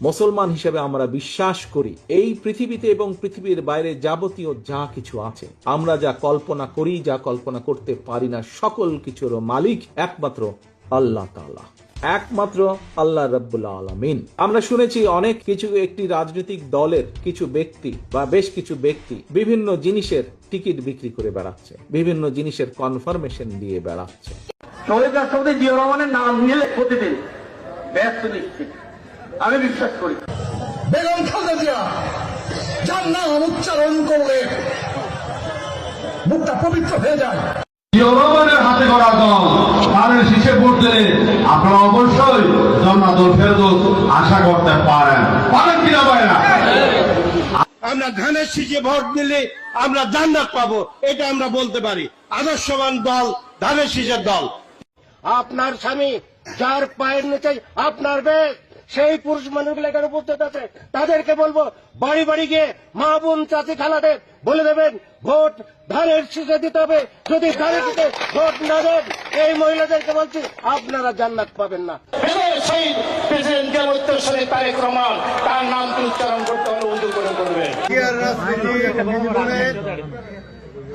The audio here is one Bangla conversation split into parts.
মুসলমান হিসেবে আমরা বিশ্বাস করি এই পৃথিবীতে এবং পৃথিবীর বাইরে যাবতীয় যা কিছু আছে, আমরা যা কল্পনা করি, যা কল্পনা করতে পারি না, সকল কিছুর মালিক একমাত্র আল্লাহ তাআলা, একমাত্র আল্লাহ রাব্বুল আলামিন। আমরা শুনেছি অনেক কিছু একটি রাজনৈতিক দলের কিছু ব্যক্তি বা বেশ কিছু ব্যক্তি বিভিন্ন জিনিসের টিকিট বিক্রি করে বেড়াচ্ছে, বিভিন্ন জিনিসের কনফার্মেশন দিয়ে বেড়াচ্ছে। শহীদ রাষ্ট্রপতি জিয়াউর রহমানের নাম নিলে প্রতিদিন ব্যস্ত নিশ্চিত আমি বিশ্বাস করি। বেগম খালেদা জিয়া যার নাম উচ্চারণ করলে মুখটা পবিত্র হয়ে যায়। জিয়াউর রহমানের হাতে গড়া দল তাদের শীষে ভোট দিলে আপনারা অবশ্যই জান্নাতুল ফেরদৌস আশা করতে পারেন কিনা পারেন? আমরা ধানের শীষে ভোট দিলে আমরা জান্নাত পাবো, এটা আমরা বলতে পারি। আদর্শবান দল ধানের শীষের দল। আপনার স্বামী যার পায়ের নিচে আপনার বেশ, সেই পুরুষ মানুষগুলো এখানে উপস্থিত আছে, তাদেরকে বলবো বাড়ি বাড়ি গিয়ে মা বোন চাচি খালাদের বলে দেবেন ভোট ধানের শীষে দিতে হবে। যদি ধানের শীষে ভোট না দেন, এই মহিলাদেরকে বলছি আপনারা জান্নাত পাবেন না। সেই প্রেসিডেন্ট উত্তরসূরি তারেক রহমান, তার নামটি উচ্চারণ করতে হলে উজু করে করবেন।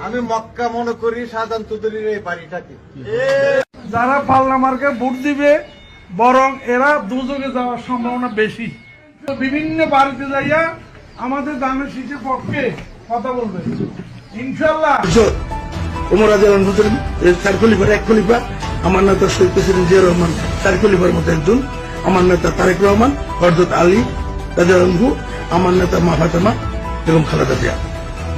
আমি মক্কা মনে করি শাহজাহান চৌধুরীর এই বাড়িটাকে। যারা পাল্লা মার্কে ভোট দিবে বরং এরা দুযোগে যাওয়ার সম্ভাবনা বেশি। বিভিন্ন বাড়িতে যাইয়া আমাদের ধানের শীষের পক্ষে কথা বলবে ইনশাল্লাহ। ওমর রাদিয়াল্লাহু আনহু চার খলিফার এক খলিফা, আমার নেতা শহীদ প্রেসিডেন্ট জিয়াউর রহমান চার খলিফার মতো একজন, আমার নেতা তারেক রহমান, হযরত আলী রাদিয়াল্লাহু আনহু, আমার নেতা মা ফাতেমা এবং খালেদা জিয়া।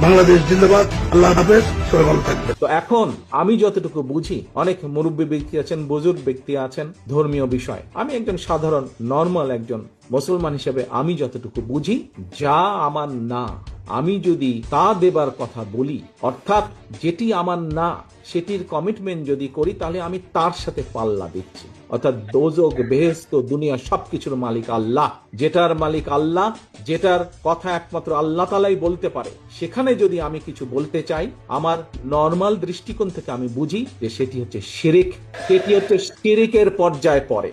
বাংলাদেশ জিন্দাবাদ, আল্লাহ হাফেজ, সবাই ভালো থাকবে। তো এখন আমি যতটুকু বুঝি, অনেক মুরব্বী ব্যক্তি আছেন, বুজুর্গ ব্যক্তি আছেন, ধর্মীয় বিষয়, আমি একজন সাধারণ নর্মাল একজন মুসলমান হিসেবে আমি যতটুকু বুঝি, যা আমার না আমি যদি তা দেবার কথা বলি, অর্থাৎ যেটি আমার না সেটির কমিটমেন্ট যদি করি, তাহলে আমি তার সাথে পাল্লা দিচ্ছি। অর্থাৎ দোজক বেহেশত দুনিয়া সবকিছুর মালিক আল্লাহ, যেটার মালিক আল্লাহ, যেটার কথা একমাত্র আল্লাহ তাআলাই বলতে পারে, সেখানে যদি আমি কিছু বলতে চাই, আমার নর্মাল দৃষ্টিকোণ থেকে আমি বুঝি যে সেটি হচ্ছে শিরক, সেটি হচ্ছে শিরকের পর্যায়ে পড়ে।